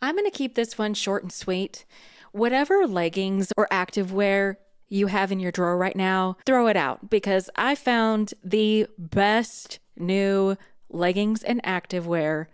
I'm going to keep this one short and sweet. Whatever leggings or activewear you have in your drawer right now, throw it out because I found the best new leggings and activewear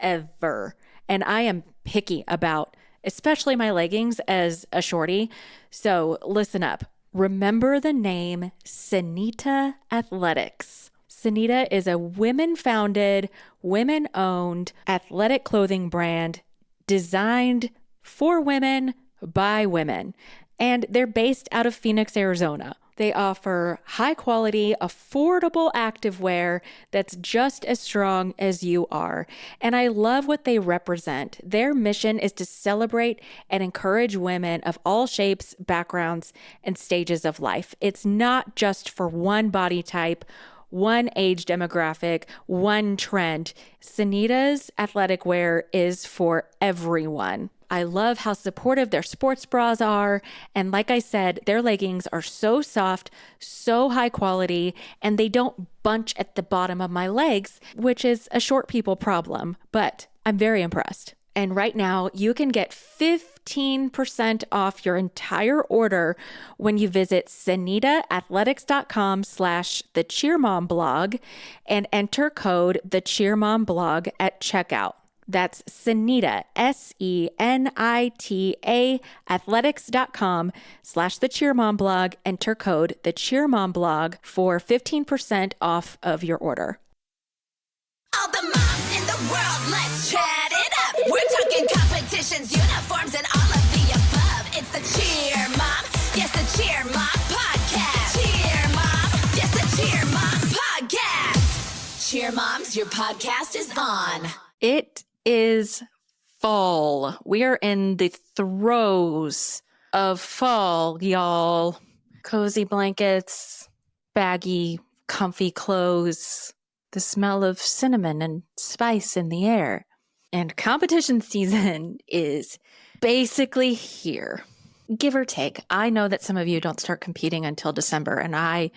ever. And I am picky about especially my leggings as a shorty. So listen up. Remember the name Sanita Athletics. Sanita is a women-founded, women-owned athletic clothing brand designed for women by women. And they're based out of Phoenix, Arizona. They offer high-quality, affordable activewear that's just as strong as you are. And I love what they represent. Their mission is to celebrate and encourage women of all shapes, backgrounds, and stages of life. It's not just for one body type, one age demographic, one trend. Sanita's athletic wear is for everyone. I love how supportive their sports bras are. And like I said, their leggings are so soft, so high quality, and they don't bunch at the bottom of my legs, which is a short people problem. But I'm very impressed. And right now, you can get 15% off your entire order when you visit sanitaathletics.com/thecheermomblog and enter code thecheermomblog at checkout. That's Sanita, SENITA, athletics.com/thecheermomblog. Enter code thecheermomblog for 15% off of your order. All the moms in the world, let's chat it up. We're talking competitions, uniforms, and all of the above. It's the Cheer Mom, yes, the Cheer Mom podcast. Cheer Mom, yes, the Cheer Mom podcast. Cheer Moms, your podcast is on. It is fall. We are in the throes of fall, y'all. Cozy blankets, baggy, comfy clothes, the smell of cinnamon and spice in the air. And competition season is basically here, give or take. I know that some of you don't start competing until December, and I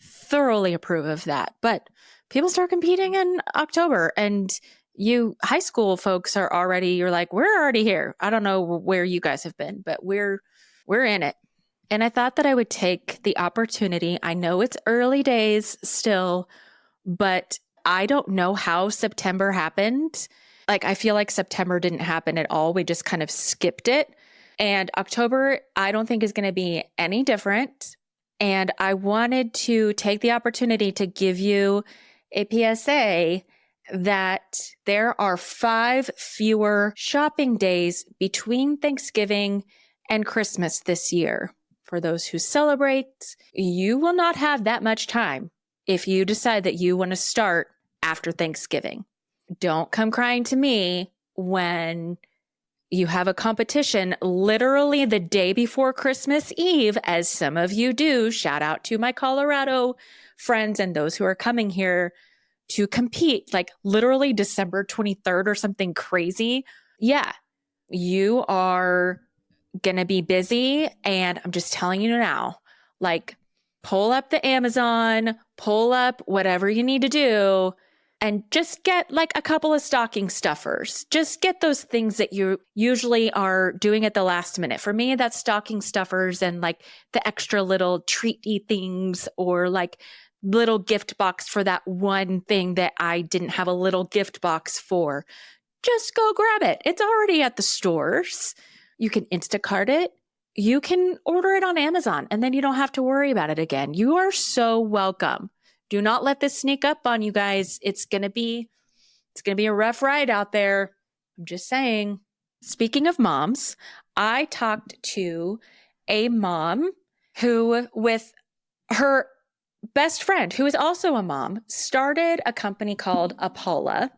thoroughly approve of that. But people start competing in October, and you high school folks are already, you're like, we're already here. I don't know where you guys have been, but we're in it. And I thought that I would take the opportunity. I know it's early days still, but I don't know how September happened. Like, I feel like September didn't happen at all. We just kind of skipped it. And October, I don't think is going to be any different. And I wanted to take the opportunity to give you a PSA that there are 5 fewer shopping days between Thanksgiving and Christmas this year. For those who celebrate, you will not have that much time if you decide that you want to start after Thanksgiving. Don't come crying to me when you have a competition literally the day before Christmas Eve, as some of you do. Shout out to my Colorado friends and those who are coming here to compete, like literally December 23rd or something crazy. Yeah, you are going to be busy. And I'm just telling you now, like, pull up the Amazon, pull up whatever you need to do, and just get like a couple of stocking stuffers. Just get those things that you usually are doing at the last minute. For me, that's stocking stuffers and like the extra little treaty things, or like little gift box for that one thing that I didn't have a little gift box for. Just go grab it. It's already at the stores. You can Instacart it. You can order it on Amazon, and then you don't have to worry about it again. You are so welcome. Do not let this sneak up on you guys. It's going to be a rough ride out there. I'm just saying. Speaking of moms, I talked to a mom who, with her best friend, who is also a mom, started a company called Apolla,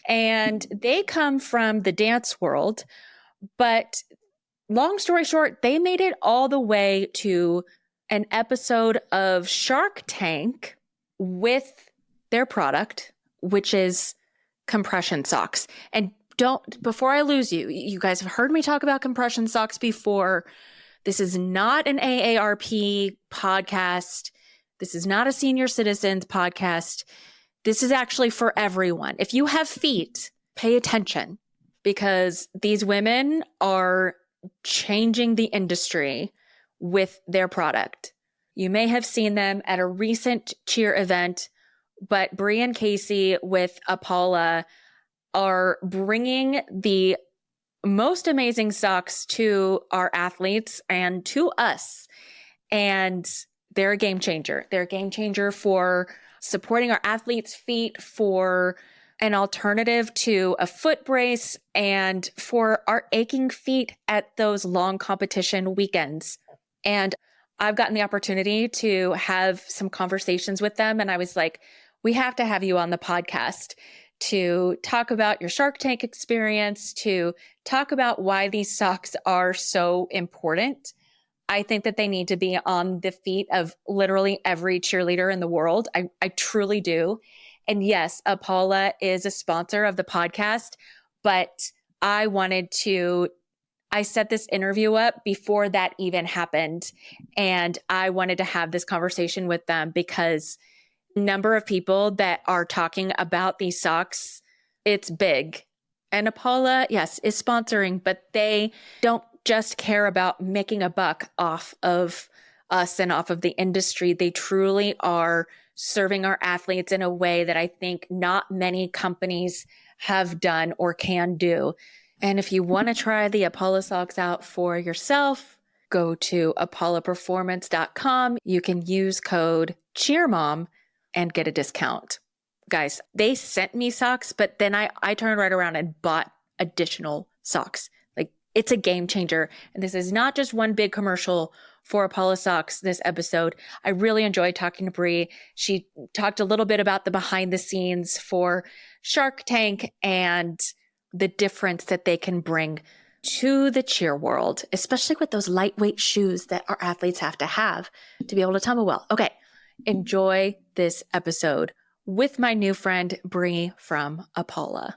and they come from the dance world. But long story short, they made it all the way to an episode of Shark Tank with their product, which is compression socks. And before I lose you, you guys have heard me talk about compression socks before. This is not an AARP podcast. This is not a senior citizens podcast. This is actually for everyone. If you have feet, pay attention. because these women are changing the industry with their product. You may have seen them at a recent cheer event, but Bri and Casey with Apolla are bringing the most amazing socks to our athletes and to us. And they're a game changer. They're a game changer for supporting our athletes' feet, for an alternative to a foot brace, and for our aching feet at those long competition weekends. And I've gotten the opportunity to have some conversations with them. And I was like, we have to have you on the podcast to talk about your Shark Tank experience, to talk about why these socks are so important. I think that they need to be on the feet of literally every cheerleader in the world. I truly do. And yes, Apolla is a sponsor of the podcast, but I set this interview up before that even happened. And I wanted to have this conversation with them because number of people that are talking about these socks, it's big. And Apolla, yes, is sponsoring, but they don't just care about making a buck off of us and off of the industry. They truly are serving our athletes in a way that I think not many companies have done or can do. And if you want to try the Apolla socks out for yourself, go to apollaperformance.com. You can use code CHEERMOM and get a discount. Guys, they sent me socks, but then I turned right around and bought additional socks. Like, it's a game changer. And this is not just one big commercial for Apolla Socks this episode. I really enjoyed talking to Bri. She talked a little bit about the behind the scenes for Shark Tank and the difference that they can bring to the cheer world, especially with those lightweight shoes that our athletes have to be able to tumble well. Okay, enjoy this episode with my new friend, Bri from Apolla.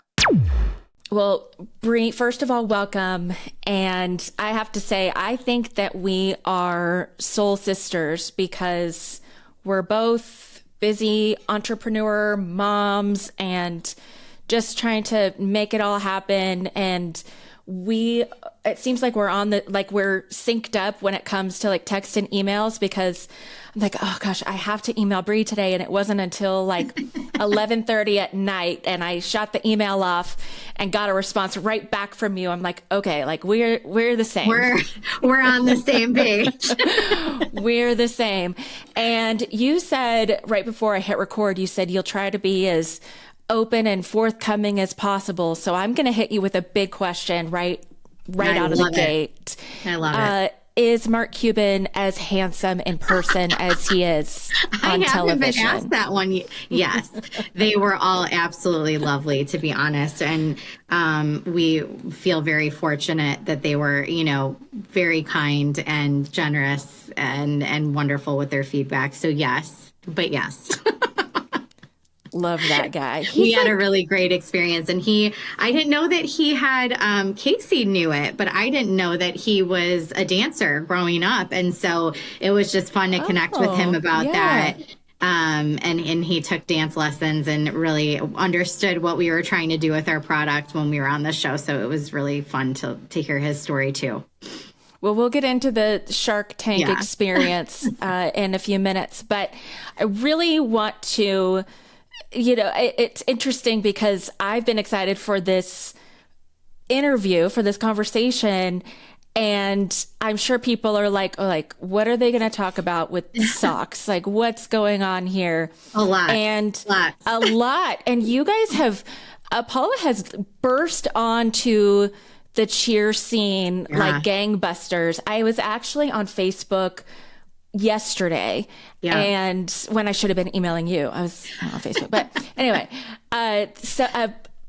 Well, Bri, first of all, welcome. And I have to say, I think that we are soul sisters because we're both busy entrepreneur moms and just trying to make it all happen. And it seems like we're we're synced up when it comes to like text and emails, because I'm like, oh gosh, I have to email Bri today. And it wasn't until like 11:30 at night. And I shot the email off and got a response right back from you. I'm like, okay, like we're the same. We're on the same page. We're the same. And you said right before I hit record, you said you'll try to be as open and forthcoming as possible. So I'm going to hit you with a big question right out of the gate. I love it. Is Mark Cuban as handsome in person as he is on television? I haven't been asked that one. Yes, they were all absolutely lovely, to be honest. And we feel very fortunate that they were, very kind and generous and wonderful with their feedback. So yes, but yes. Love that guy. He had a really great experience. And I didn't know that he had, Casey knew it, but I didn't know that he was a dancer growing up. And so it was just fun to connect with him about that. And he took dance lessons and really understood what we were trying to do with our product when we were on the show. So it was really fun to hear his story too. Well, we'll get into the Shark Tank experience in a few minutes, but I really want to... it's interesting because I've been excited for this interview, for this conversation, and I'm sure people are like, what are they going to talk about with socks? Like, what's going on here? A lot. And you guys Apolla has burst onto the cheer scene like gangbusters. I was actually on Facebook yesterday, and when I should have been emailing you, I was on Facebook. But anyway,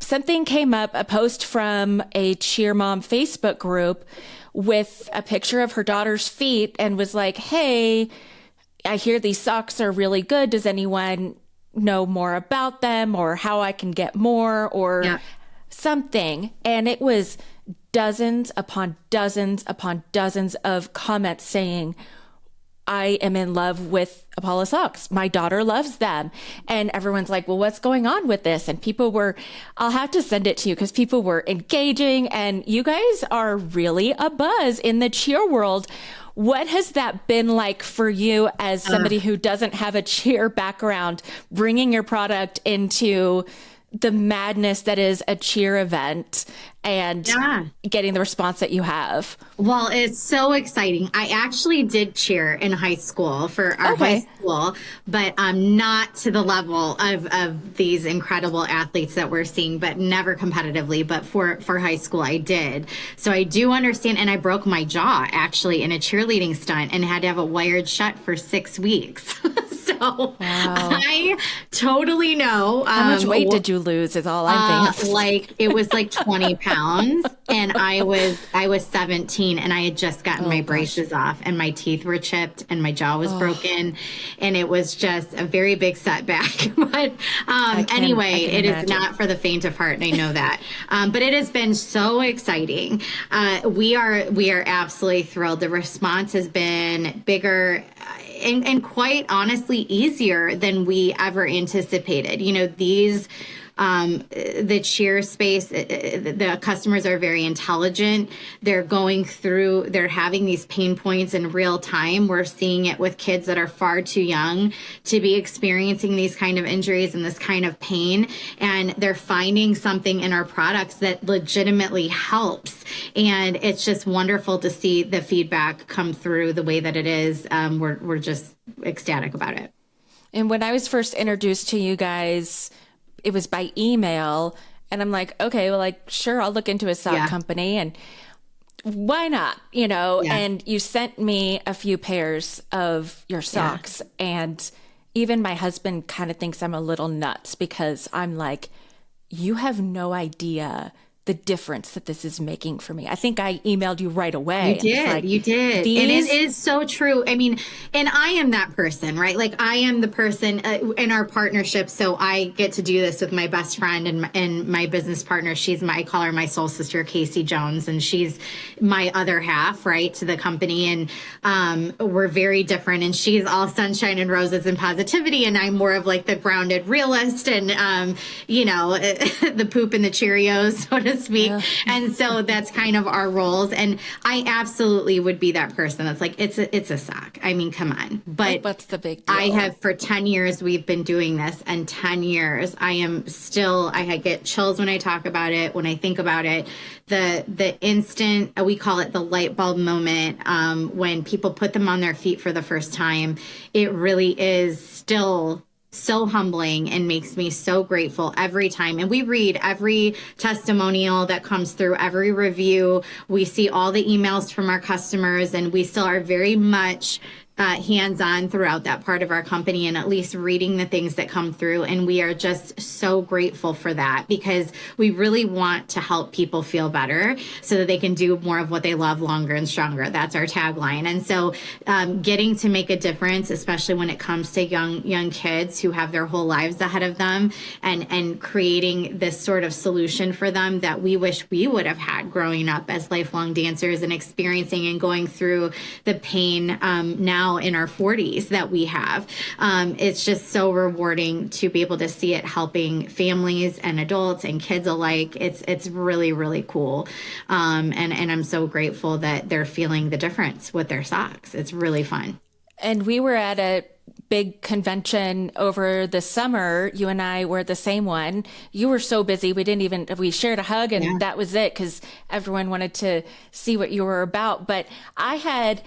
something came up, a post from a Cheer Mom Facebook group with a picture of her daughter's feet, and was like, hey, I hear these socks are really good. Does anyone know more about them, or how I can get more, or something? And it was dozens upon dozens upon dozens of comments saying, I am in love with Apolla Socks. My daughter loves them. And everyone's like, well, what's going on with this? And I'll have to send it to you because people were engaging, and you guys are really a buzz in the cheer world. What has that been like for you as somebody who doesn't have a cheer background, bringing your product into the madness that is a cheer event and getting the response that you have? Well, it's so exciting. I actually did cheer in high school for our high school, but not to the level of these incredible athletes that we're seeing, but never competitively. But for high school, I did. So I do understand. And I broke my jaw actually in a cheerleading stunt and had to have it wired shut for 6 weeks. So I totally know. How much weight did you lose is all I'm thinking. It was like 20 pounds. And I was 17 and I had just gotten my braces off and my teeth were chipped and my jaw was broken. And it was just a very big setback. But anyway, it is not for the faint of heart. And I know that. But it has been so exciting. We are absolutely thrilled. The response has been bigger and quite honestly easier than we ever anticipated. You know, the cheer space, the customers are very intelligent. They're having these pain points in real time. We're seeing it with kids that are far too young to be experiencing these kind of injuries and this kind of pain. And they're finding something in our products that legitimately helps. And it's just wonderful to see the feedback come through the way that it is. We're just ecstatic about it. And when I was first introduced to you guys, it was by email, and I'm like, okay, well, like, sure, I'll look into a sock company, and why not, you know? And you sent me a few pairs of your socks, and even my husband kind of thinks I'm a little nuts because I'm like, you have no idea the difference that this is making for me. I think I emailed you right away. You did. And it is so true. I mean, and I am that person, right? Like I am the person in our partnership. So I get to do this with my best friend and my business partner. I call her my soul sister, Casey Jones, and she's my other half, right, to the company. And we're very different. And she's all sunshine and roses and positivity. And I'm more of like the grounded realist and, you know, the poop and the Cheerios, so to speak. And so that's kind of our roles. And I absolutely would be that person that's like, it's a sock. I mean, come on. But what's the big deal? I have for 10 years, we've been doing this, and 10 years, I get chills when I talk about it, when I think about it. The instant, we call it the light bulb moment, when people put them on their feet for the first time, it really is still so humbling and makes me so grateful every time. And we read every testimonial that comes through, every review. We see all the emails from our customers, and we still are very much hands-on throughout that part of our company, and at least reading the things that come through. And we are just so grateful for that, because we really want to help people feel better so that they can do more of what they love longer and stronger. That's our tagline. And so getting to make a difference, especially when it comes to young kids who have their whole lives ahead of them, and creating this sort of solution for them that we wish we would have had growing up as lifelong dancers, and experiencing and going through the pain now in our 40s that we have. It's just so rewarding to be able to see it helping families and adults and kids alike. It's really, really cool. And I'm so grateful that they're feeling the difference with their socks. It's really fun. And we were at a big convention over the summer. You and I were at the same one. You were so busy. We shared a hug, and that was it, because everyone wanted to see what you were about. But I had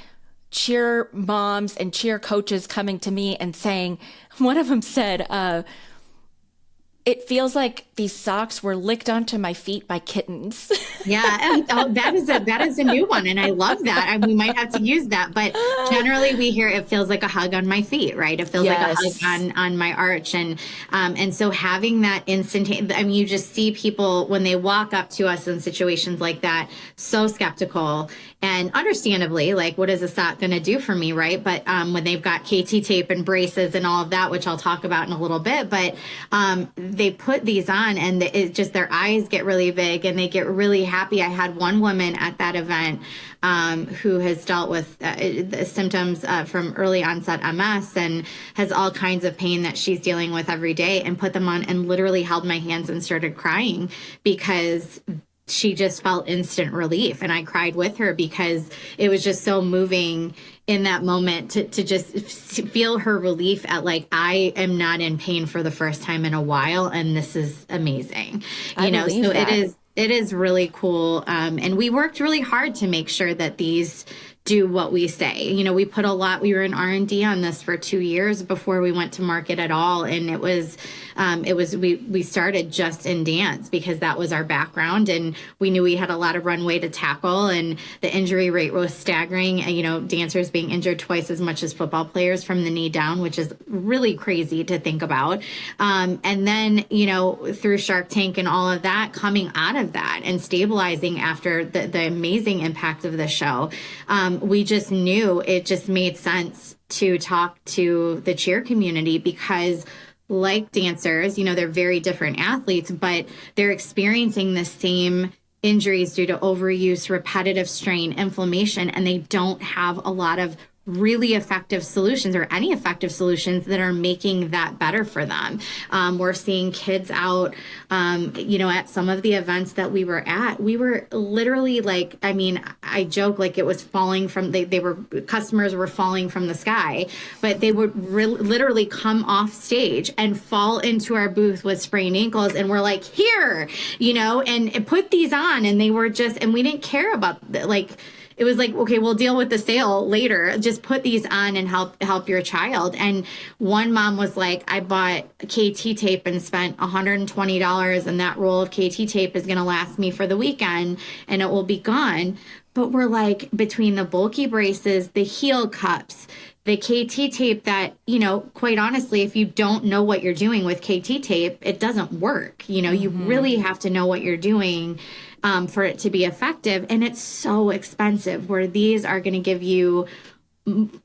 cheer moms and cheer coaches coming to me and saying, one of them said, it feels like these socks were licked onto my feet by kittens. Yeah. That is a new one. And I love that. We might have to use that, but generally we hear it feels like a hug on my feet, right? It feels like a hug on my arch. And so having that instantaneous, I mean, you just see people when they walk up to us in situations like that, so skeptical, and understandably, like, what is a sock going to do for me, right? But when they've got KT tape and braces and all of that, which I'll talk about in a little bit, but they put these on on, and it just, their eyes get really big and they get really happy. I had one woman at that event who has dealt with the symptoms from early onset MS and has all kinds of pain that she's dealing with every day, and put them on and literally held my hands and started crying because she just felt instant relief. And I cried with her because it was just so moving in that moment to just feel her relief at, like, I am not in pain for the first time in a while, and this is amazing. You know, so that. It is really cool. And we worked really hard to make sure that these do what we say. You know, we were in R&D on this for 2 years before we went to market at all. And we started just in dance because that was our background, and we knew we had a lot of runway to tackle, and the injury rate was staggering. You know, dancers being injured twice as much as football players from the knee down, which is really crazy to think about. And then, you know, through Shark Tank and all of that, coming out of that and stabilizing after the amazing impact of the show, we just knew it just made sense to talk to the cheer community because, like dancers, you know, they're very different athletes, but they're experiencing the same injuries due to overuse, repetitive strain, inflammation, and they don't have a lot of really effective solutions or any effective solutions that are making that better for them. We're seeing kids out, you know, at some of the events that we were at, we were literally like, I mean, I joke like it was falling from, customers were falling from the sky, but they would literally come off stage and fall into our booth with sprained ankles. And we're like, here, you know, and put these on. And they were just, and we didn't care about like, it was like, okay, we'll deal with the sale later. Just put these on and help your child. And one mom was like, I bought KT tape and spent $120, and that roll of KT tape is going to last me for the weekend and it will be gone. But we're like, between the bulky braces, the heel cups, the KT tape that, you know, quite honestly, if you don't know what you're doing with KT tape, it doesn't work. You know, you really have to know what you're doing for it to be effective. And it's so expensive, where these are going to give you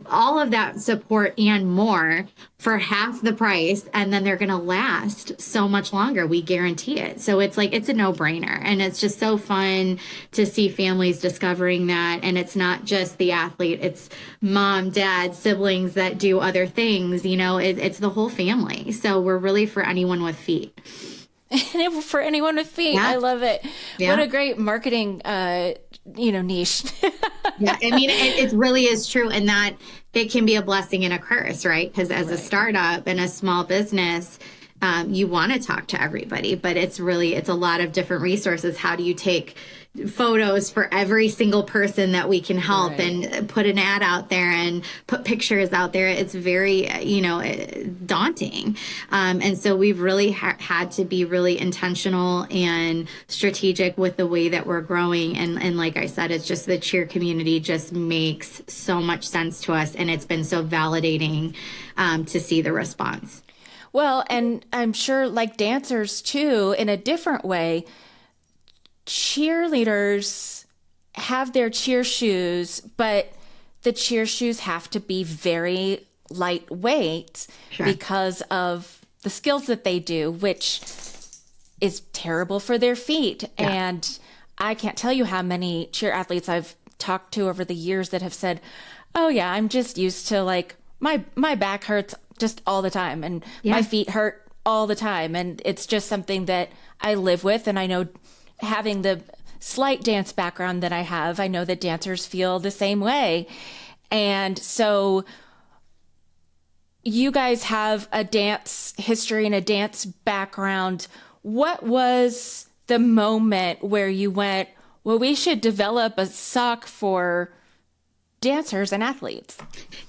all of that support and more for half the price. And then they're going to last so much longer. We guarantee it. So it's like, it's a no-brainer. And it's just so fun to see families discovering that. And it's not just the athlete, it's mom, dad, siblings that do other things, you know, it's the whole family. So we're really for anyone with feet. For anyone with feet. Yeah. I love it. Yeah. What a great marketing, niche. Yeah. I mean, it really is true. And that it can be a blessing and a curse, right? Because as a startup and a small business, you want to talk to everybody, but it's a lot of different resources. How do you take photos for every single person that we can help and put an ad out there and put pictures out there? It's very, daunting. And so we've really had to be really intentional and strategic with the way that we're growing. And like I said, it's just the cheer community just makes so much sense to us. And it's been so validating to see the response. Well, and I'm sure like dancers too, in a different way, cheerleaders have their cheer shoes, but the cheer shoes have to be very lightweight because of the skills that they do, which is terrible for their feet. Yeah. And I can't tell you how many cheer athletes I've talked to over the years that have said, oh yeah, I'm just used to like my back hurts just all the time and my feet hurt all the time. And it's just something that I live with. And I know, having the slight dance background that I have, I know that dancers feel the same way. And so you guys have a dance history and a dance background. What was the moment where you went, well, we should develop a sock for dancers and athletes?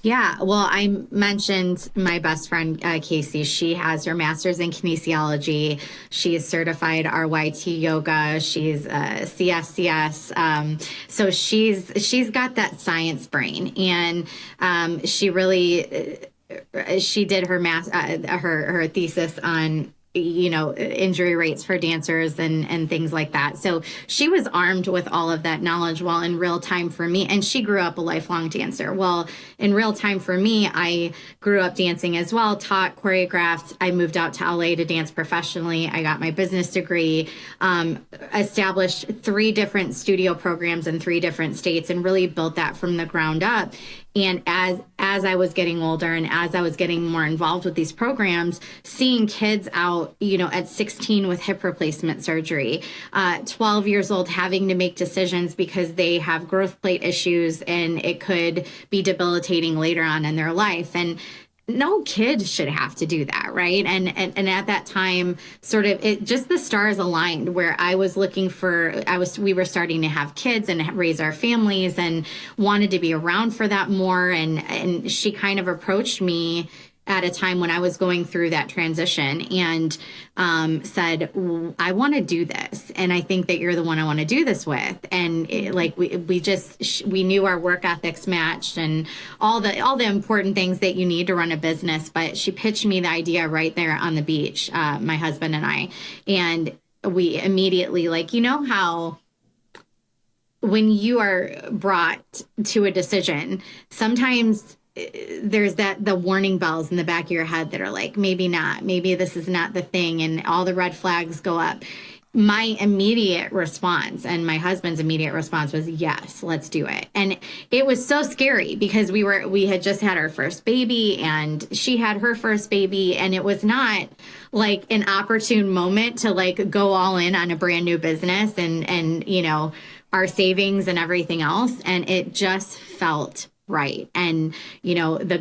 Yeah, well, I mentioned my best friend, Casey. She has her master's in kinesiology. She is certified RYT yoga. She's CSCS. So she's got that science brain, and she did her her thesis on injury rates for dancers and things like that. So she was armed with all of that knowledge while in real time for me. And she grew up a lifelong dancer. Well, in real time for me, I grew up dancing as well, taught, choreographed. I moved out to LA to dance professionally. I got my business degree, established 3 different studio programs in 3 different states, and really built that from the ground up. And as I was getting older and as I was getting more involved with these programs, seeing kids out, at 16 with hip replacement surgery, 12 years old having to make decisions because they have growth plate issues and it could be debilitating later on in their life. And no kid should have to do that, right? And at that time, sort of, it just the stars aligned where I was looking for, we were starting to have kids and raise our families and wanted to be around for that more. And she kind of approached me at a time when I was going through that transition and said, I want to do this. And I think that you're the one I want to do this with. And we knew our work ethics matched and all the important things that you need to run a business. But she pitched me the idea right there on the beach, my husband and I. And we immediately, how when you are brought to a decision, sometimes there's the warning bells in the back of your head that are like, maybe not, maybe this is not the thing. And all the red flags go up. My immediate response and my husband's immediate response was, yes, let's do it. And it was so scary because we had just had our first baby and she had her first baby. And it was not like an opportune moment to go all in on a brand new business and our savings and everything else. And it just felt right. And,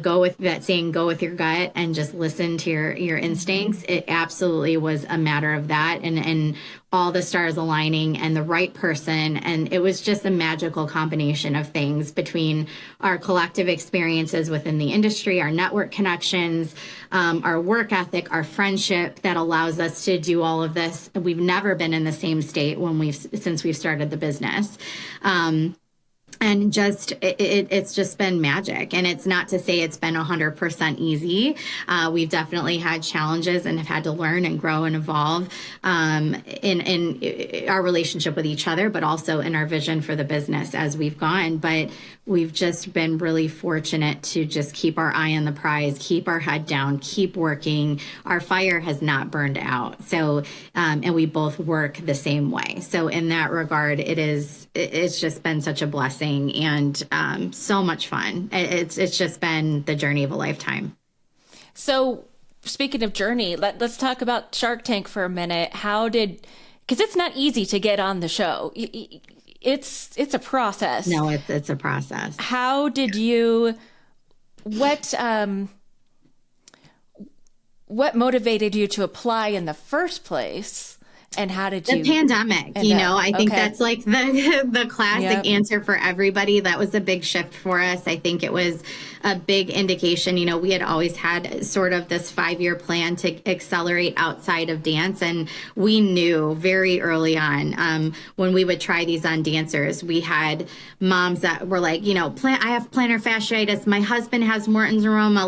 go with your gut and just listen to your instincts. It absolutely was a matter of that and all the stars aligning and the right person. And it was just a magical combination of things between our collective experiences within the industry, our network connections, our work ethic, our friendship that allows us to do all of this. We've never been in the same state since we've started the business. And just, it's just been magic. And it's not to say it's been 100% easy. We've definitely had challenges and have had to learn and grow and evolve in our relationship with each other, but also in our vision for the business as we've gone. But we've just been really fortunate to just keep our eye on the prize, keep our head down, keep working. Our fire has not burned out. So, and we both work the same way. So in that regard, it's just been such a blessing and so much fun. It's just been the journey of a lifetime. So speaking of journey, let's talk about Shark Tank for a minute. Because it's not easy to get on the show. It's a process. No, it's a process. How did you, what motivated you to apply in the first place? And how did you? The pandemic, I think that's like the classic answer for everybody. That was a big shift for us. I think it was a big indication. We had always had sort of this 5-year plan to accelerate outside of dance. And we knew very early on when we would try these on dancers, we had moms that were like, I have plantar fasciitis. My husband has Morton's aroma.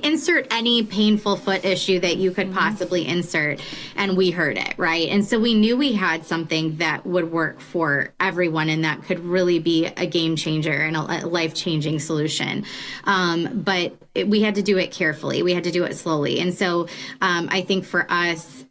Insert any painful foot issue that you could possibly insert. And we heard it, right? And so we knew we had something that would work for everyone and that could really be a game changer and a life-changing solution. But we had to do it carefully. We had to do it slowly. And so I think for us,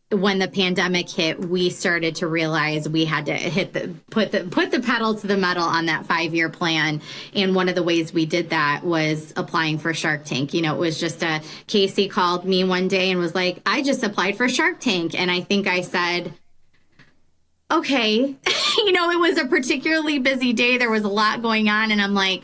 when the pandemic hit, we started to realize we had to put the pedal to the metal on that 5-year plan. And one of the ways we did that was applying for Shark Tank. It was just Casey called me one day and was like, I just applied for Shark Tank. And I think I said, okay, it was a particularly busy day. There was a lot going on. And I'm like,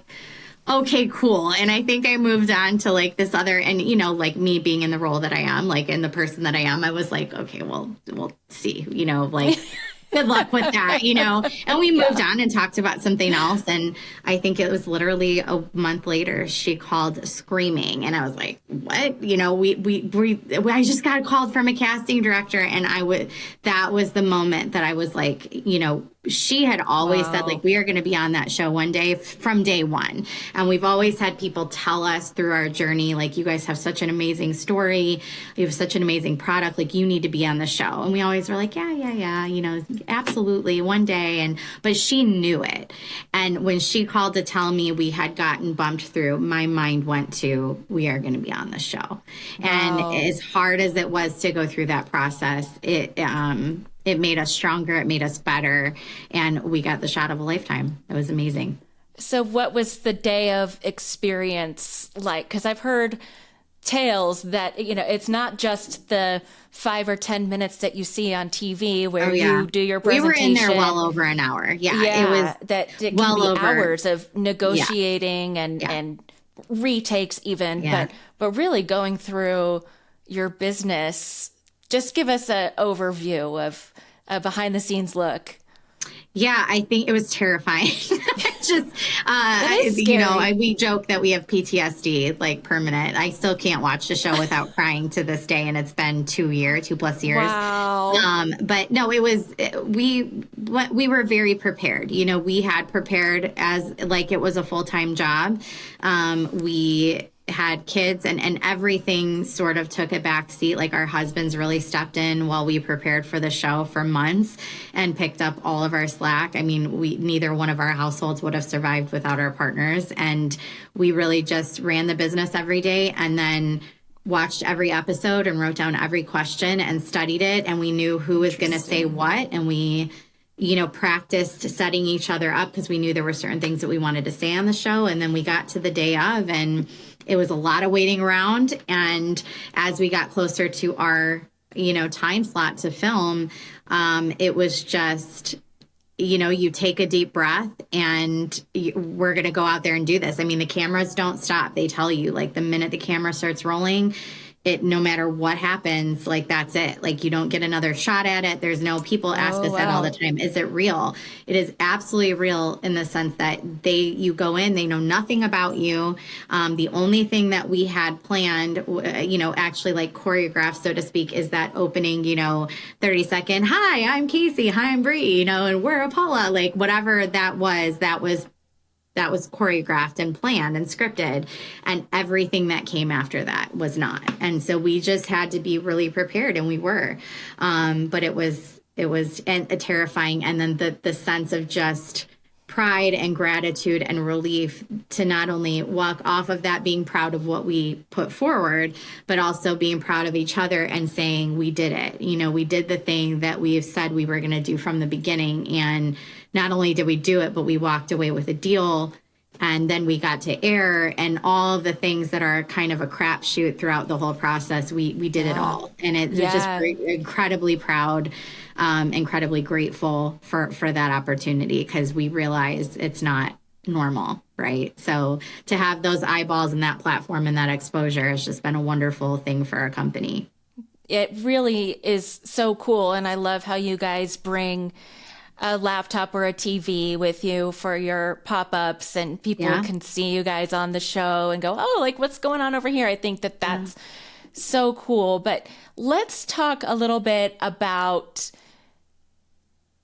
okay, cool. And I think I moved on to this other, and me being in the role that I am, and the person that I am, I was like, okay, well, we'll see, good luck with that, and we moved on and talked about something else. And I think it was literally a month later, she called screaming and I was like, what? I just got called from a casting director. And that was the moment that I was like, she had always said, like, we are going to be on that show one day from day one. And we've always had people tell us through our journey, like, you guys have such an amazing story. You have such an amazing product. Like, you need to be on the show. And we always were like, yeah, you know, absolutely one day. But she knew it. And when she called to tell me we had gotten bumped through, my mind went to, we are going to be on the show. And as hard as it was to go through that process, it made us stronger. It made us better. And we got the shot of a lifetime. It was amazing. So what was the day of experience like? Because I've heard tales that, you know, it's not just the 5 or 10 minutes that you see on TV where you do your presentation. We were in there well over an hour. Yeah. It was that it can be hours of negotiating and retakes even. But really going through your business. Just give us an overview of a behind the scenes look. Yeah, I think it was terrifying. Just, we joke that we have PTSD, like permanent. I still can't watch the show without crying to this day. And it's been 2+ years. Wow. But no, we were very prepared. You know, we had prepared as like it was a full-time job. We had kids and everything sort of took a back seat. Like our husbands really stepped in while we prepared for the show for months and picked up all of our slack. I mean, neither one of our households would have survived without our partners. And we really just ran the business every day and then watched every episode and wrote down every question and studied it. And we knew who was going to say what. And we, you know, practiced setting each other up because we knew there were certain things that we wanted to say on the show. And then we got to the day of and it was a lot of waiting around. And as we got closer to our, you know, time slot to film, it was just, you know, you take a deep breath and we're going to go out there and do this. I mean, the cameras don't stop. They tell you like the minute the camera starts rolling, no matter what happens, like that's it. Like you don't get another shot at it. There's no people ask us that all the time. Is it real? It is absolutely real in the sense that you go in, they know nothing about you. The only thing that we had planned, you know, actually like choreographed, so to speak, is that opening, you know, 30-second, hi, I'm Casey. Hi, I'm Bri, you know, and we're Apolla, like whatever that was choreographed and planned and scripted, and everything that came after that was not. And so we just had to be really prepared, and we were. But it was terrifying. And then the sense of just pride and gratitude and relief to not only walk off of that being proud of what we put forward, but also being proud of each other and saying we did it. You know, we did the thing that we've said we were going to do from the beginning. And not only did we do it, but we walked away with a deal. And then we got to air, and all of the things that are kind of a crapshoot throughout the whole process. We did it all. And it was just incredibly proud, incredibly grateful for that opportunity, because we realized it's not normal, right? So to have those eyeballs and that platform and that exposure has just been a wonderful thing for our company. It really is so cool. And I love how you guys bring a laptop or a TV with you for your pop-ups, and people can see you guys on the show and go, oh, like what's going on over here? I think that's so cool. But let's talk a little bit about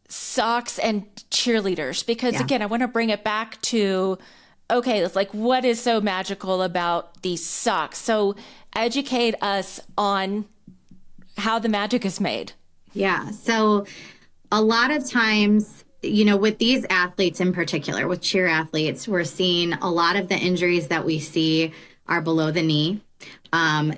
socks and cheerleaders, because again, I want to bring it back to, okay, it's like, what is so magical about these socks? So educate us on how the magic is made. Yeah. So a lot of times, you know, with these athletes in particular, with cheer athletes, we're seeing a lot of the injuries that we see are below the knee.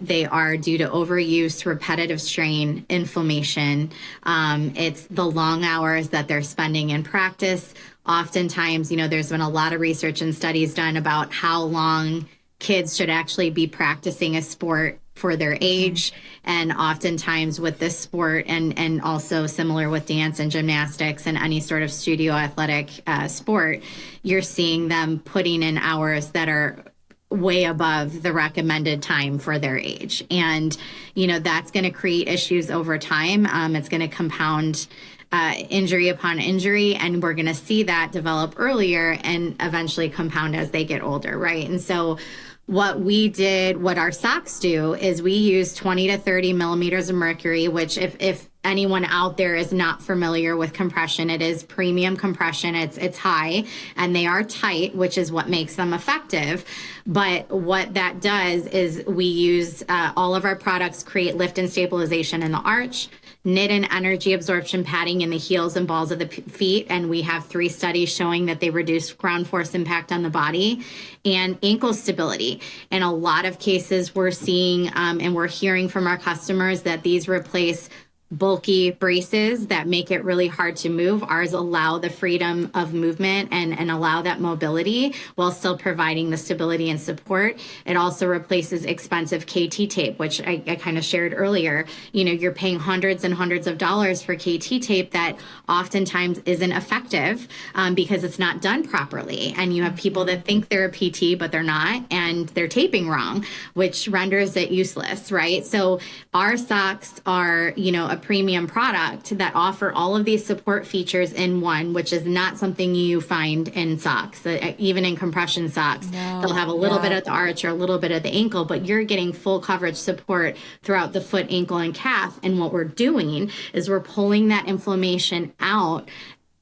They are due to overuse, repetitive strain, inflammation. It's the long hours that they're spending in practice. Oftentimes, you know, there's been a lot of research and studies done about how long kids should actually be practicing a sport for their age. And oftentimes with this sport, and also similar with dance and gymnastics and any sort of studio athletic sport, you're seeing them putting in hours that are way above the recommended time for their age. And, you know, that's going to create issues over time. It's going to compound injury upon injury, and we're going to see that develop earlier and eventually compound as they get older, right? And so what our socks do is we use 20 to 30 millimeters of mercury, which if anyone out there is not familiar with compression, it is premium compression. It's high and they are tight, which is what makes them effective. But what that does is we use all of our products create lift and stabilization in the arch, knit and energy absorption padding in the heels and balls of the feet. And we have 3 studies showing that they reduce ground force impact on the body, and ankle stability. In a lot of cases, we're seeing and we're hearing from our customers that these replace bulky braces that make it really hard to move. Ours allow the freedom of movement and allow that mobility while still providing the stability and support. It also replaces expensive KT tape, which I kind of shared earlier. You know, you're paying hundreds and hundreds of dollars for KT tape that oftentimes isn't effective because it's not done properly. And you have people that think they're a PT, but they're not, and they're taping wrong, which renders it useless, right? So our socks are, you know, a premium product that offer all of these support features in one, which is not something you find in socks. Even in compression socks, they'll have a little bit at the arch or a little bit at the ankle, but you're getting full coverage support throughout the foot, ankle, and calf. And what we're doing is we're pulling that inflammation out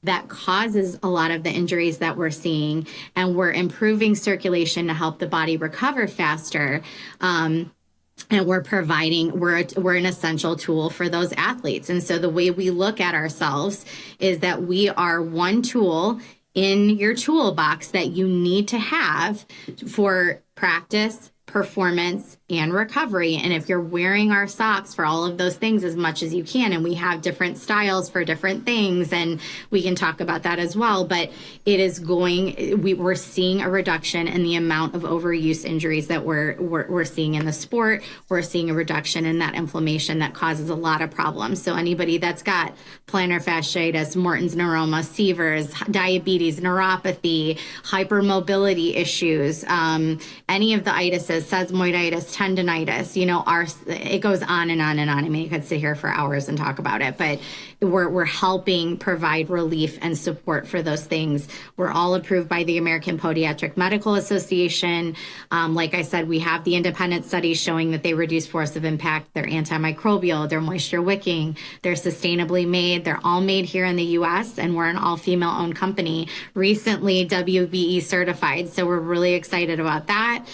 that causes a lot of the injuries that we're seeing, and we're improving circulation to help the body recover faster. And we're an essential tool for those athletes. And so the way we look at ourselves is that we are one tool in your toolbox that you need to have for practice, performance, and recovery. And if you're wearing our socks for all of those things as much as you can, and we have different styles for different things, and we can talk about that as well, but it is we're seeing a reduction in the amount of overuse injuries that we're seeing in the sport. We're seeing a reduction in that inflammation that causes a lot of problems. So anybody that's got plantar fasciitis, Morton's neuroma, Sever's, diabetes, neuropathy, hypermobility issues, any of the itises, sesamoiditis, tendonitis, you know, it goes on and on and on. I mean, you could sit here for hours and talk about it, but we're helping provide relief and support for those things. We're all approved by the American Podiatric Medical Association. Like I said, we have the independent studies showing that they reduce force of impact. They're antimicrobial, they're moisture wicking, they're sustainably made. They're all made here in the US, and we're an all-female owned company, recently WBE certified. So we're really excited about that.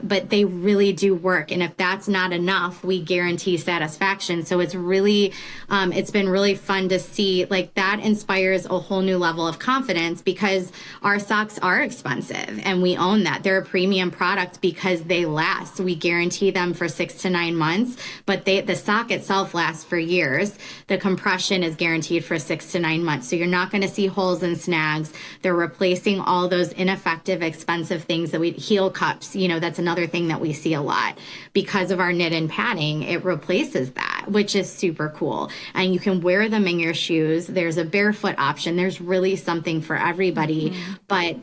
But they really do work. And if that's not enough, we guarantee satisfaction. So it's really, it's been really fun to see, like, that inspires a whole new level of confidence, because our socks are expensive and we own that. They're a premium product because they last. We guarantee them for 6 to 9 months, but the sock itself lasts for years. The compression is guaranteed for 6 to 9 months. So you're not going to see holes and snags. They're replacing all those ineffective, expensive things that heel cups, you know, that's another thing that we see a lot. Because of our knit and padding, it replaces that, which is super cool. And you can wear them in your shoes. There's a barefoot option. There's really something for everybody. But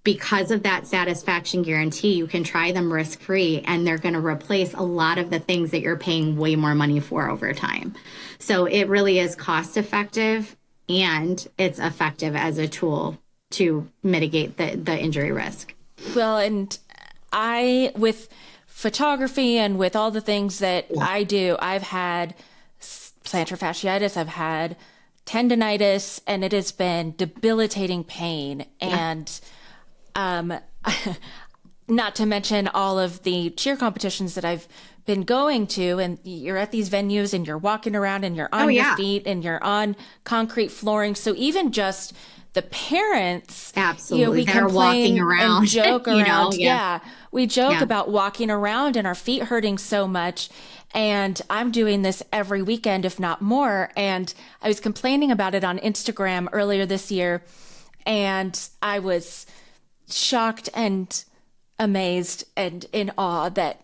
because of that satisfaction guarantee, you can try them risk-free, and they're going to replace a lot of the things that you're paying way more money for over time. So it really is cost-effective, and it's effective as a tool to mitigate the injury risk. Well, and with photography and with all the things that I do, I've had plantar fasciitis, I've had tendonitis, and it has been debilitating pain. And not to mention all of the cheer competitions that I've been going to, and you're at these venues and you're walking around and you're on your feet and you're on concrete flooring. So even just the parents, absolutely, we that are walking around and joke around. We joke Yeah. about walking around and our feet hurting so much. And I'm doing this every weekend, if not more. And I was complaining about it on Instagram earlier this year, and I was shocked and amazed and in awe that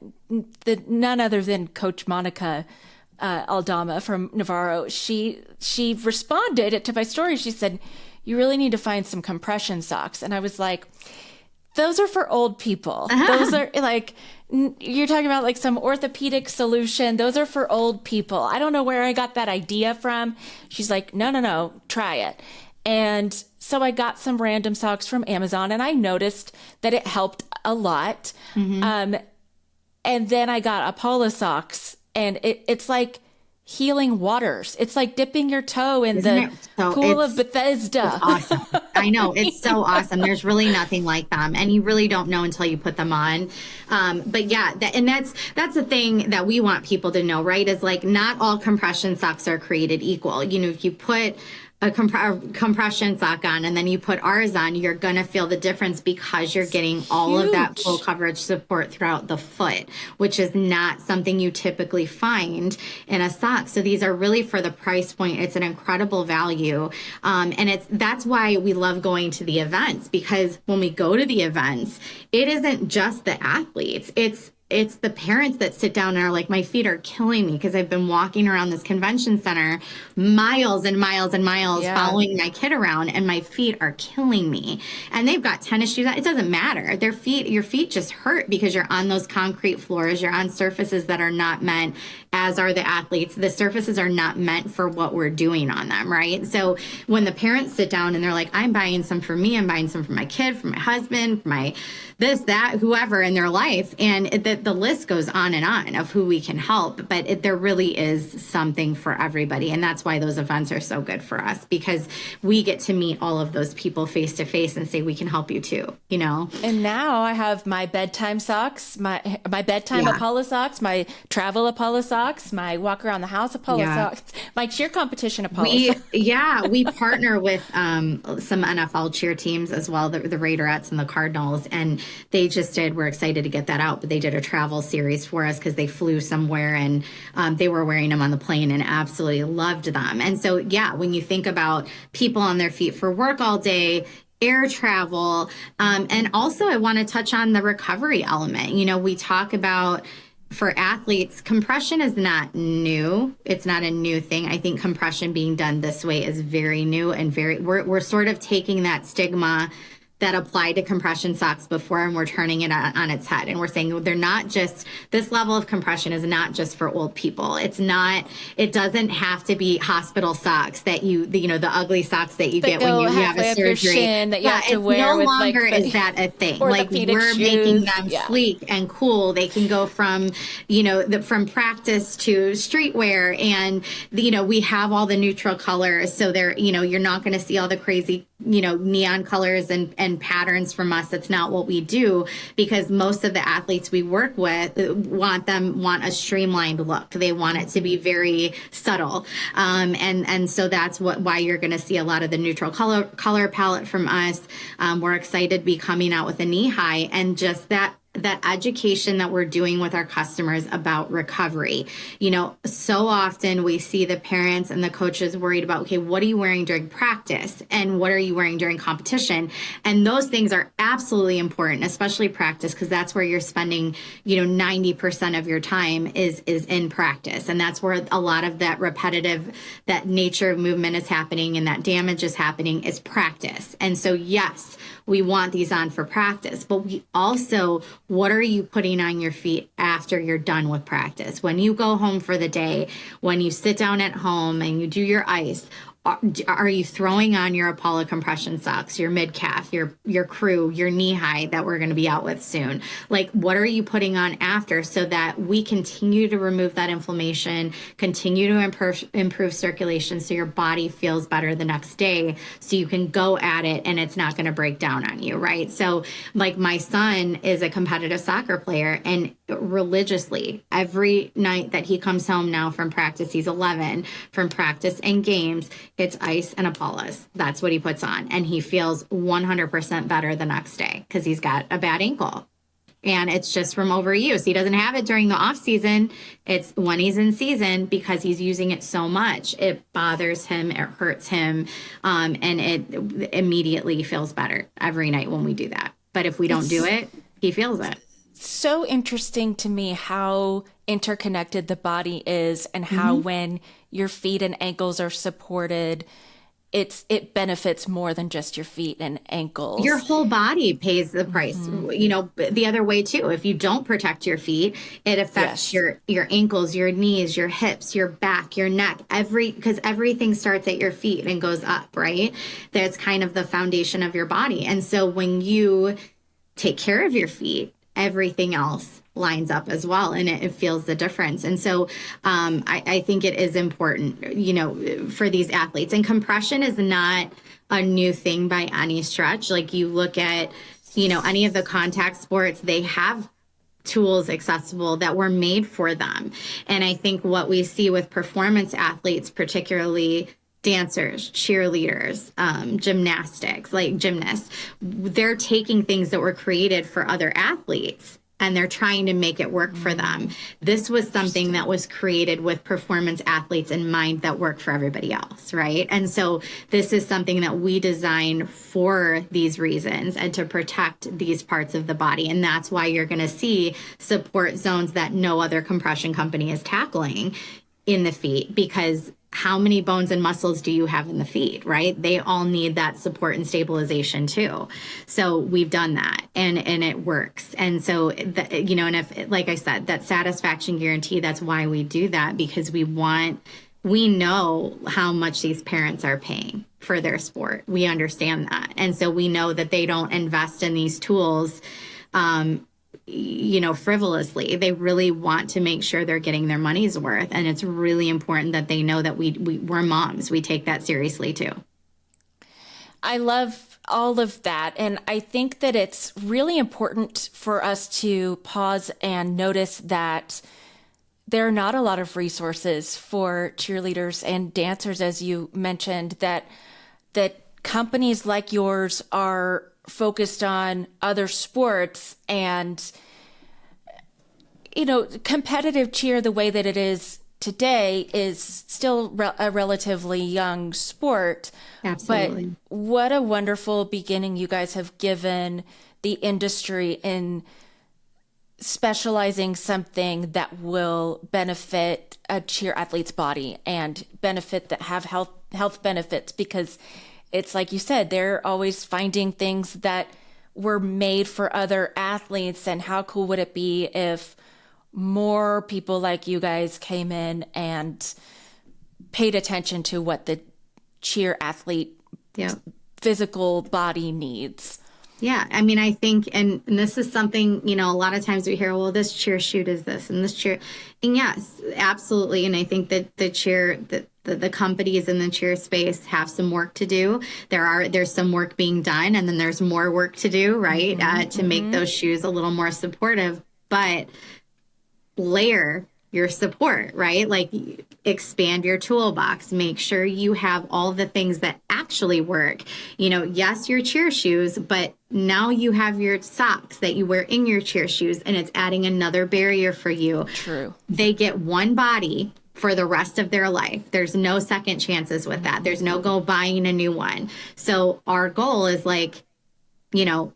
none other than Coach Monica Aldama from Navarro, she responded to my story. She said, "You really need to find some compression socks." And I was like, those are for old people. Those are like, you're talking about like some orthopedic solution. Those are for old people. I don't know where I got that idea from. She's like, no, try it. And So I got some random socks from Amazon and I noticed that it helped a lot. And then I got Apolla Socks, and it's like healing waters. It's like dipping your toe in the pool of Bethesda. It's awesome. I know. It's so awesome. There's really nothing like them. And you really don't know until you put them on. But yeah, that's the thing that we want people to know, right? Is like not all compression socks are created equal. You know, if you put a compression sock on and then you put ours on, you're going to feel the difference because you're getting all of that full coverage support throughout the foot, which is not something you typically find in a sock. So these are really, for the price point, it's an incredible value. And that's why we love going to the events, because when we go to the events, it isn't just the athletes. It's the parents that sit down and are like, my feet are killing me because I've been walking around this convention center miles and miles and miles following my kid around, and my feet are killing me. And they've got tennis shoes on. It doesn't matter. Your feet just hurt because you're on those concrete floors. You're on surfaces that are not meant, as are the athletes. The surfaces are not meant for what we're doing on them, right? So when the parents sit down and they're like, I'm buying some for me, I'm buying some for my kid, for my husband, for my this, that, whoever in their life. And the list goes on and on of who we can help, but there really is something for everybody. And that's why those events are so good for us, because we get to meet all of those people face to face and say, we can help you too, you know? And now I have my bedtime socks, my bedtime Apolla socks, my travel Apolla socks, my walk around the house Apolla socks, my cheer competition Apolla socks. We partner with some NFL cheer teams as well, the Raiderettes and the Cardinals, and we're excited to get that out, but they did a travel series for us because they flew somewhere, and they were wearing them on the plane and absolutely loved them. And so, when you think about people on their feet for work all day, air travel, and also I want to touch on the recovery element. You know, we talk about, for athletes, compression is not new. It's not a new thing. I think compression being done this way is very new, and we're sort of taking that stigma that applied to compression socks before, and we're turning it on its head. And we're saying they're not just, this level of compression is not just for old people. It doesn't have to be hospital socks that the ugly socks that you get when you have a surgery. That you have to wear no longer is that a thing. Like, we're making them sleek and cool. They can go from, from practice to streetwear, and, we have all the neutral colors. So they're, you're not going to see all the crazy, neon colors and patterns from us. That's not what we do, because most of the athletes we work with want a streamlined look. They want it to be very subtle. And so that's why you're going to see a lot of the neutral color palette from us. We're excited to be coming out with a knee high, and just that education that we're doing with our customers about recovery. So often we see the parents and the coaches worried about, okay, what are you wearing during practice and what are you wearing during competition? And those things are absolutely important, especially practice, because that's where you're spending, 90% of your time is in practice. And that's where a lot of that repetitive, that nature of movement is happening and that damage is happening, is practice. And so, yes, we want these on for practice, but we also, what are you putting on your feet after you're done with practice? When you go home for the day, when you sit down at home and you do your ice, are you throwing on your Apolla compression socks, your mid calf, your crew, your knee high that we're going to be out with soon? Like, what are you putting on after, so that we continue to remove that inflammation, continue to improve circulation, so your body feels better the next day, so you can go at it and it's not going to break down on you, right? So, like, my son is a competitive soccer player, and religiously every night that he comes home now from practice, he's 11, from practice and games, it's ice and Apollas. That's what he puts on. And he feels 100% better the next day because he's got a bad ankle. And it's just from overuse. He doesn't have it during the off season. It's when he's in season, because he's using it so much. It bothers him. It hurts him. And it immediately feels better every night when we do that. But if we don't do it, he feels it. So interesting to me how interconnected the body is, and how when your feet and ankles are supported, it benefits more than just your feet and ankles. Your whole body pays the price. You know, the other way too. If you don't protect your feet, it affects your ankles, your knees, your hips, your back, your neck, because everything starts at your feet and goes up, right? That's kind of the foundation of your body. And so when you take care of your feet, everything else lines up as well, and it feels the difference. And so I think it is important, you know, for these athletes. And compression is not a new thing by any stretch. Like you look at, you know, any of the contact sports, they have tools accessible that were made for them. And I think what we see with performance athletes, particularly dancers, cheerleaders, gymnastics, like gymnasts, they're taking things that were created for other athletes and they're trying to make it work for them. This was something that was created with performance athletes in mind that work for everybody else, right? And so this is something that we design for these reasons and to protect these parts of the body. And that's why you're going to see support zones that no other compression company is tackling in the feet, because how many bones and muscles do you have in the feet, right? They all need that support and stabilization too. So we've done that and it works. And so, you know, and if, like I said, that satisfaction guarantee, that's why we do that, because we know how much these parents are paying for their sport. We understand that. And so we know that they don't invest in these tools, you know, frivolously. They really want to make sure they're getting their money's worth. And it's really important that they know that we're moms. We take that seriously too. I love all of that. And I think that it's really important for us to pause and notice that there are not a lot of resources for cheerleaders and dancers, as you mentioned, that companies like yours are focused on other sports. And, you know, competitive cheer, the way that it is today, is still a relatively young sport. Absolutely. But what a wonderful beginning you guys have given the industry in specializing something that will benefit a cheer athlete's body and benefit that have health benefits, because it's like you said, they're always finding things that were made for other athletes. And how cool would it be if more people like you guys came in and paid attention to what the cheer athlete physical body needs? Yeah. I mean, I think, and this is something, you know, a lot of times we hear, well, this cheer shoot is this and this cheer. And yes, absolutely. And I think that the companies in the cheer space have some work to do. There's some work being done, and then there's more work to do, right? To make those shoes a little more supportive, but layer your support, right? Like expand your toolbox, make sure you have all the things that actually work. You know, yes, your cheer shoes, but now you have your socks that you wear in your cheer shoes, and it's adding another barrier for you. True. They get one body for the rest of their life. There's no second chances with that. There's no go buying a new one. So our goal is like, you know,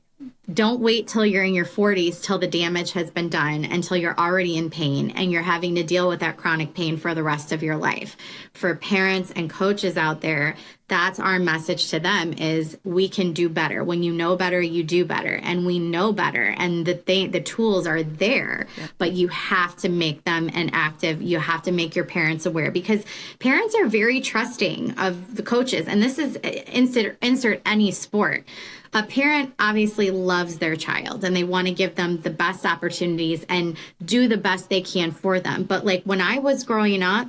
don't wait till you're in your 40s till the damage has been done, until you're already in pain and you're having to deal with that chronic pain for the rest of your life. For parents and coaches out there, that's our message to them, is we can do better. When you know better, you do better. And we know better. And the tools are there, but you have to make them active. You have to make your parents aware, because parents are very trusting of the coaches. And this is insert any sport. A parent obviously loves their child and they want to give them the best opportunities and do the best they can for them. But like when I was growing up,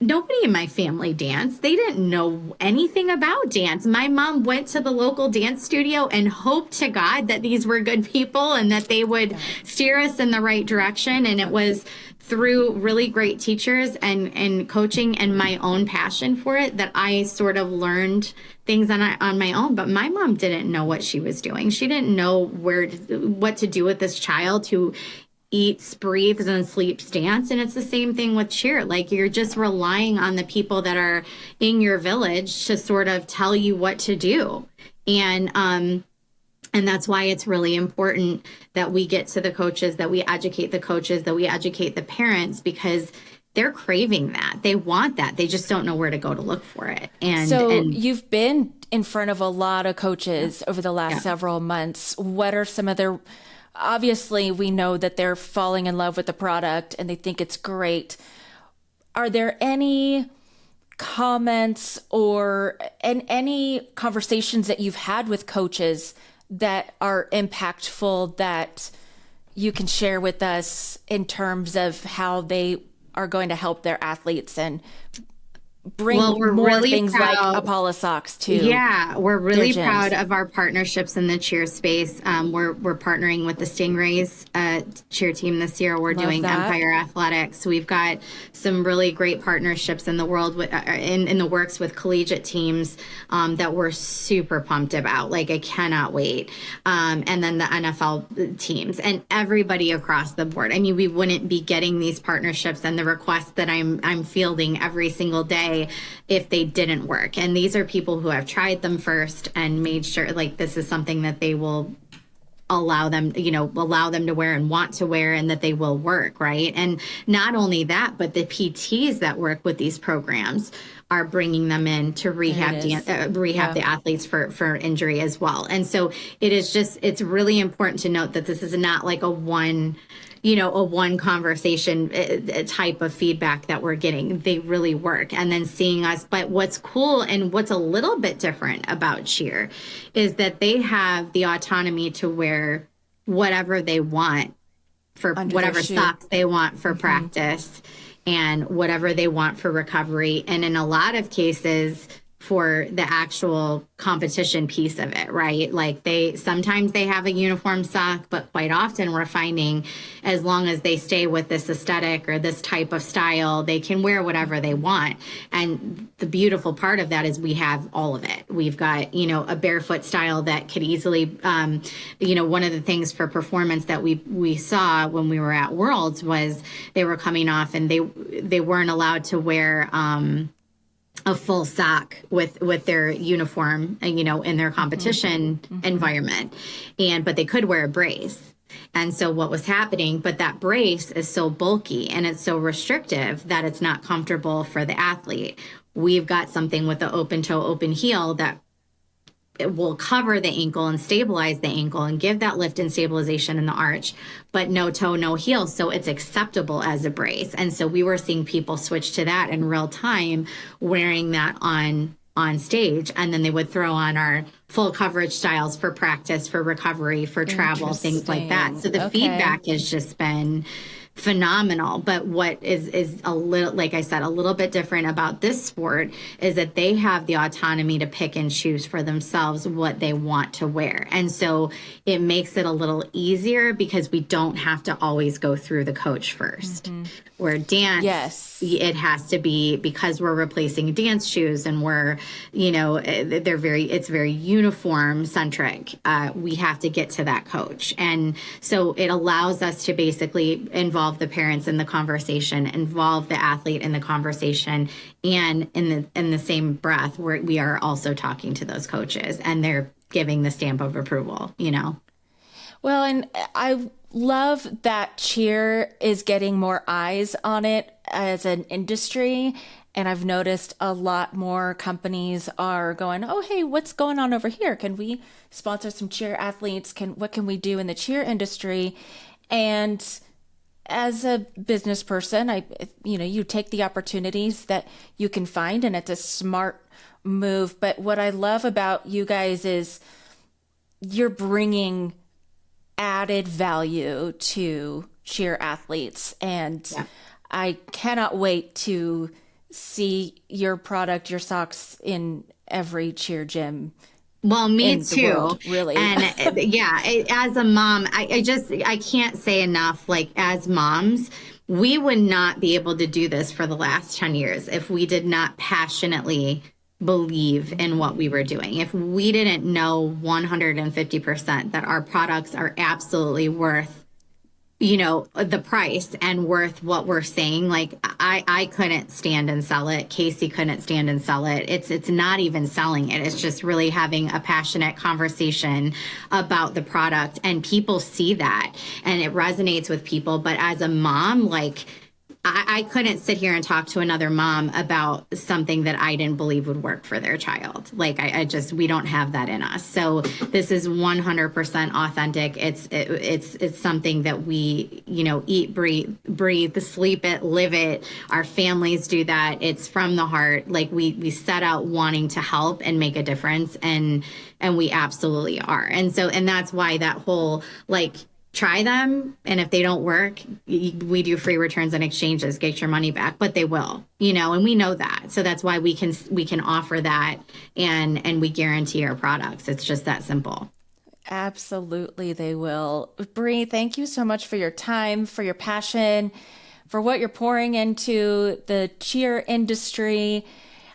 nobody in my family danced. They didn't know anything about dance. My mom went to the local dance studio and hoped to God that these were good people and that they would steer us in the right direction. And it was through really great teachers and coaching and my own passion for it that I sort of learned things on my own. But my mom didn't know what she was doing. She didn't know what to do with this child who eats, breathes, and sleeps dance. And it's the same thing with cheer. Like you're just relying on the people that are in your village to sort of tell you what to do. And that's why it's really important that we get to the coaches, that we educate the coaches, that we educate the parents, because they're craving that. They want that. They just don't know where to go to look for it. And you've been in front of a lot of coaches over the last several months. What are some of their, obviously we know that they're falling in love with the product and they think it's great. Are there any comments or any conversations that you've had with coaches that are impactful that you can share with us in terms of how they are going to help their athletes and bring more really things like Apolla Socks to we're really proud of our partnerships in the cheer space. We're partnering with the Stingrays cheer team this year. We're doing Empire Athletics. We've got some really great partnerships in the world in the works with collegiate teams that we're super pumped about. Like, I cannot wait. And then the NFL teams and everybody across the board. I mean, we wouldn't be getting these partnerships and the requests that I'm fielding every single day if they didn't work. And these are people who have tried them first and made sure like this is something that they will allow them to wear and want to wear and that they will work, right? And not only that, but the PTs that work with these programs are bringing them in to rehab the athletes for injury as well. And so it's really important to note that this is not like a one conversation type of feedback that we're getting. They really work. And then seeing us. But what's cool and what's a little bit different about cheer is that they have the autonomy to wear whatever they want for whatever socks they want for practice and whatever they want for recovery. And in a lot of cases, for the actual competition piece of it, right? Like sometimes they have a uniform sock, but quite often we're finding as long as they stay with this aesthetic or this type of style, they can wear whatever they want. And the beautiful part of that is we have all of it. We've got, a barefoot style that could easily, one of the things for performance that we saw when we were at Worlds was they were coming off and they weren't allowed to wear, a full sock with their uniform, in their competition environment. But they could wear a brace. And so what was happening, but that brace is so bulky and it's so restrictive that it's not comfortable for the athlete. We've got something with the open toe, open heel that it will cover the ankle and stabilize the ankle and give that lift and stabilization in the arch, but no toe, no heel. So it's acceptable as a brace. And so we were seeing people switch to that in real time, wearing that on stage. And then they would throw on our full coverage styles for practice, for recovery, for travel, things like that. So the feedback has just been phenomenal. But what is a little, like I said, a little bit different about this sport is that they have the autonomy to pick and choose for themselves what they want to wear. And so it makes it a little easier because we don't have to always go through the coach first. Where dance, it has to be, because we're replacing dance shoes and we're, it's very uniform centric. We have to get to that coach. And so it allows us to basically involve the parents in the conversation, involve the athlete in the conversation, and in the same breath, we are also talking to those coaches and they're giving the stamp of approval, Well, and I love that cheer is getting more eyes on it as an industry. And I've noticed a lot more companies are going, oh, hey, what's going on over here? Can we sponsor some cheer athletes? What can we do in the cheer industry? And as a business person, you take the opportunities that you can find, and it's a smart move. But what I love about you guys is you're bringing added value to cheer athletes. And I cannot wait to see your product, your socks in every cheer gym. Well, me too. World, really. And as a mom, I can't say enough, like as moms, we would not be able to do this for the last 10 years if we did not passionately believe in what we were doing. If we didn't know 150% that our products are absolutely worth, the price and worth what we're saying, like I couldn't stand and sell it. Casey couldn't stand and sell it. It's not even selling it. It's just really having a passionate conversation about the product, and people see that and it resonates with people. But as a mom, like, I couldn't sit here and talk to another mom about something that I didn't believe would work for their child. Like we don't have that in us. So this is 100% authentic. It's something that we, eat, breathe, sleep it, live it. Our families do that. It's from the heart. Like we set out wanting to help and make a difference. And we absolutely are. And that's why that whole try them, and if they don't work, we do free returns and exchanges, get your money back, but they will, and we know that. So that's why we can offer that, and we guarantee our products. It's just that simple. Absolutely, they will. Bri, thank you so much for your time, for your passion, for what you're pouring into the cheer industry.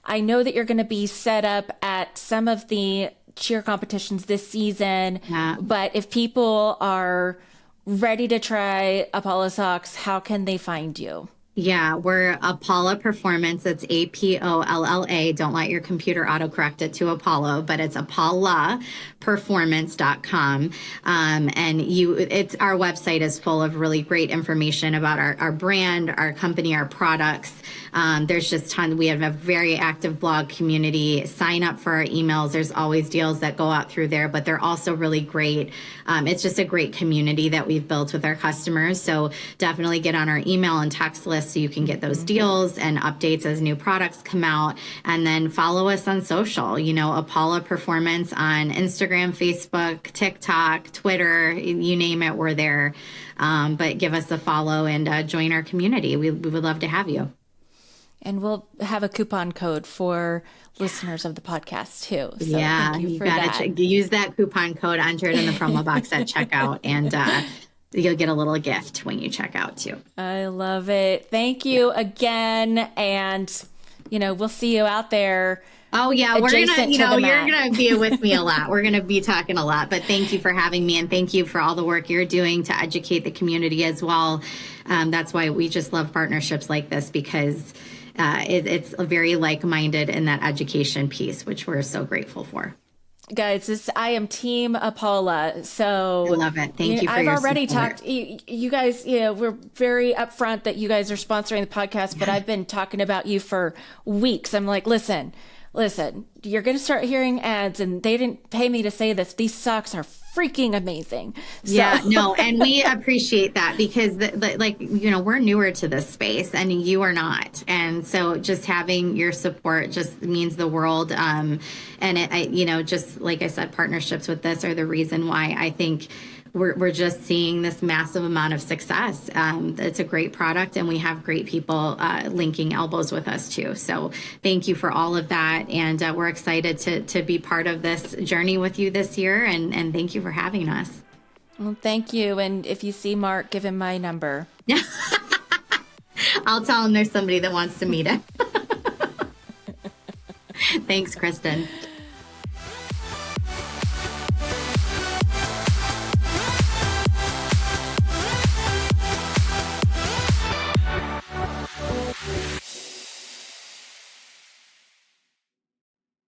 I know that you're going to be set up at some of the cheer competitions this season, but if people are ready to try Apolla Socks, how can they find you? Yeah, we're Apolla Performance. It's APOLLA. Don't let your computer autocorrect it to Apollo, but it's apollaperformance.com. And our website is full of really great information about our brand, our company, our products. There's just tons. We have a very active blog community. Sign up for our emails. There's always deals that go out through there, but they're also really great. It's just a great community that we've built with our customers. So definitely get on our email and text list so you can get those deals and updates as new products come out. And then follow us on social, Apolla Performance on Instagram, Facebook, TikTok, Twitter, you name it, we're there. But give us a follow and join our community. We would love to have you. And we'll have a coupon code for listeners of the podcast too. So thank you got to use that coupon code, enter it in the promo box at checkout, and you'll get a little gift when you check out too. I love it. Thank you again. And, we'll see you out there. Oh yeah, we're gonna, you're gonna be with me a lot. We're gonna be talking a lot. But thank you for having me, and thank you for all the work you're doing to educate the community as well. That's why we just love partnerships like this, because it's very like-minded in that education piece, which we're so grateful for. Guys, I am Team Apolla. So I love it. Thank you for I've your already support. talked. You guys, we're very upfront that you guys are sponsoring the podcast, but I've been talking about you for weeks. I'm like, listen, you're going to start hearing ads, and they didn't pay me to say this. These socks are freaking amazing. So. Yeah, no, and we appreciate that, because we're newer to this space and you are not. And so just having your support just means the world. And just like I said, partnerships with this are the reason why I think we're just seeing this massive amount of success. It's a great product, and we have great people linking elbows with us too. So thank you for all of that. And we're excited to be part of this journey with you this year. And thank you for having us. Well, thank you. And if you see Mark, give him my number. I'll tell him there's somebody that wants to meet him. Thanks, Kristen.